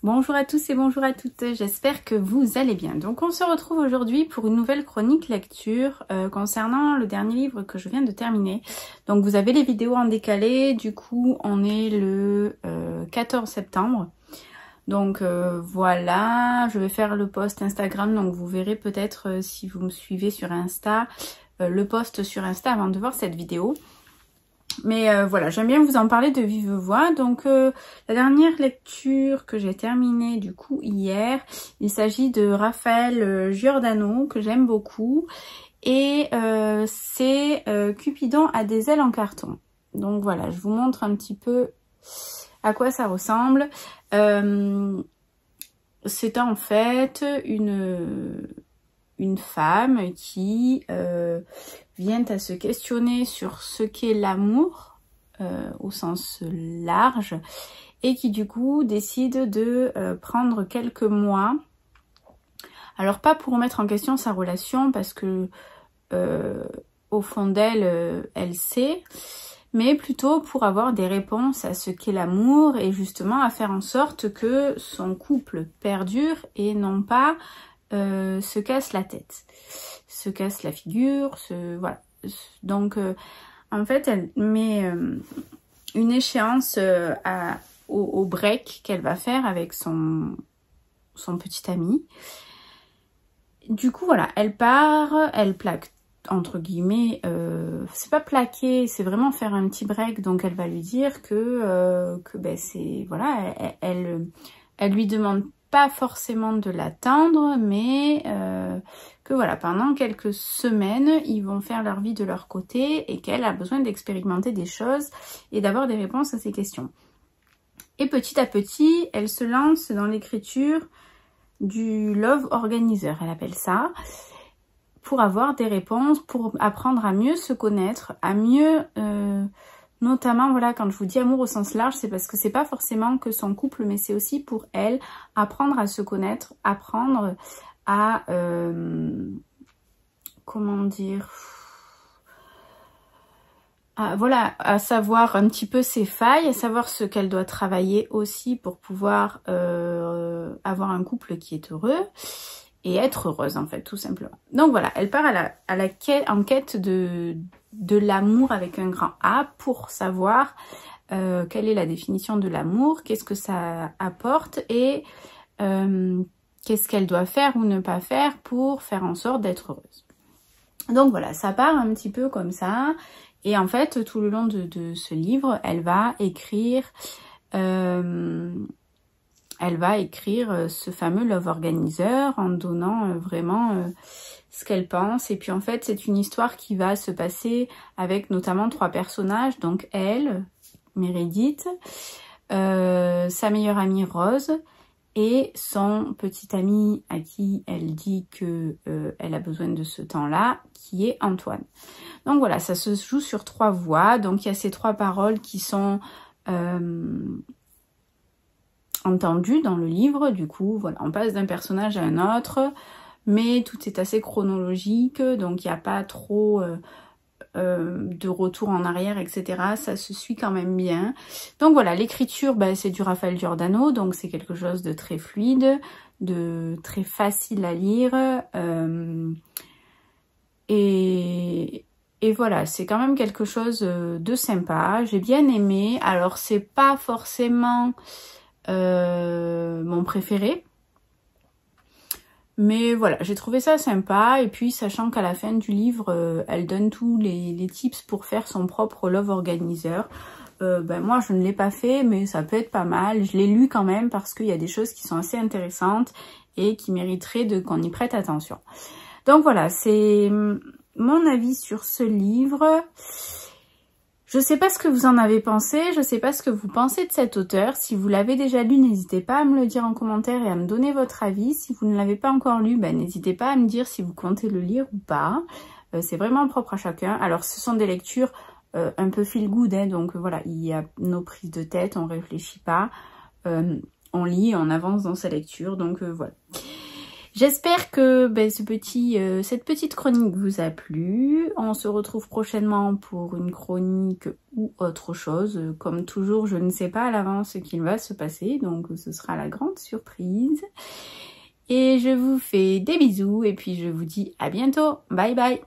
Bonjour à tous et bonjour à toutes, j'espère que vous allez bien. Donc on se retrouve aujourd'hui pour une nouvelle chronique lecture concernant le dernier livre que je viens de terminer. Donc vous avez les vidéos en décalé, du coup on est le 14 septembre. Donc voilà, je vais faire le post Instagram, donc vous verrez peut-être si vous me suivez sur Insta, le post sur Insta avant de voir cette vidéo. Mais voilà, j'aime bien vous en parler de vive voix. Donc la dernière lecture que j'ai terminée du coup hier, il s'agit de Raphaël Giordano que j'aime beaucoup. Et c'est Cupidon a des ailes en carton. Donc voilà, je vous montre un petit peu à quoi ça ressemble. C'est en fait une femme qui vient à se questionner sur ce qu'est l'amour au sens large et qui du coup décide de prendre quelques mois, alors pas pour remettre en question sa relation parce que au fond d'elle, elle sait, mais plutôt pour avoir des réponses à ce qu'est l'amour et justement à faire en sorte que son couple perdure et non pas se casse la tête, se casse la figure, voilà. Donc en fait elle met une échéance au break qu'elle va faire avec son petit ami. Du coup voilà, elle part, elle plaque entre guillemets, c'est pas plaquer, c'est vraiment faire un petit break. Donc elle va lui dire que ben c'est voilà, elle lui demande pas forcément de l'attendre, mais que voilà, pendant quelques semaines, ils vont faire leur vie de leur côté et qu'elle a besoin d'expérimenter des choses et d'avoir des réponses à ces questions. Et petit à petit, elle se lance dans l'écriture du Love Organizer, elle appelle ça, pour avoir des réponses, pour apprendre à mieux se connaître, à mieux... notamment, voilà, quand je vous dis amour au sens large, c'est parce que c'est pas forcément que son couple, mais c'est aussi pour elle, apprendre à se connaître, apprendre à... comment dire... voilà, à savoir un petit peu ses failles, à savoir ce qu'elle doit travailler aussi pour pouvoir avoir un couple qui est heureux et être heureuse en fait, tout simplement. Donc voilà, elle part en quête de l'amour avec un grand A pour savoir quelle est la définition de l'amour, qu'est-ce que ça apporte et qu'est-ce qu'elle doit faire ou ne pas faire pour faire en sorte d'être heureuse. Donc voilà, ça part un petit peu comme ça. Et en fait, tout le long de ce livre, elle va écrire ce fameux Love Organizer en donnant vraiment ce qu'elle pense. Et puis en fait, c'est une histoire qui va se passer avec notamment 3 personnages. Donc elle, Meredith, sa meilleure amie Rose et son petit ami à qui elle dit que elle a besoin de ce temps-là, qui est Antoine. Donc voilà, ça se joue sur 3 voix. Donc il y a ces 3 paroles qui sont entendues dans le livre. Du coup, voilà, on passe d'un personnage à un autre, mais tout est assez chronologique, donc il n'y a pas trop de retour en arrière, etc. Ça se suit quand même bien. Donc voilà, l'écriture, ben, c'est du Raphaël Giordano, donc c'est quelque chose de très fluide, de très facile à lire. Et voilà, c'est quand même quelque chose de sympa. J'ai bien aimé. Alors, c'est pas forcément mon préféré. Mais voilà, j'ai trouvé ça sympa. Et puis, sachant qu'à la fin du livre, elle donne tous les tips pour faire son propre Love Organizer. Ben moi, je ne l'ai pas fait, mais ça peut être pas mal. Je l'ai lu quand même parce qu'il y a des choses qui sont assez intéressantes et qui mériteraient qu'on y prête attention. Donc voilà, c'est mon avis sur ce livre. Je sais pas ce que vous en avez pensé, je sais pas ce que vous pensez de cet auteur. Si vous l'avez déjà lu, n'hésitez pas à me le dire en commentaire et à me donner votre avis. Si vous ne l'avez pas encore lu, ben, n'hésitez pas à me dire si vous comptez le lire ou pas. C'est vraiment propre à chacun. Alors ce sont des lectures un peu feel good, hein, donc voilà, il y a nos prises de tête, on réfléchit pas, on lit, on avance dans sa lecture, donc voilà. J'espère que cette petite chronique vous a plu. On se retrouve prochainement pour une chronique ou autre chose. Comme toujours, je ne sais pas à l'avance ce qu'il va se passer, donc ce sera la grande surprise. Et je vous fais des bisous et puis je vous dis à bientôt. Bye bye!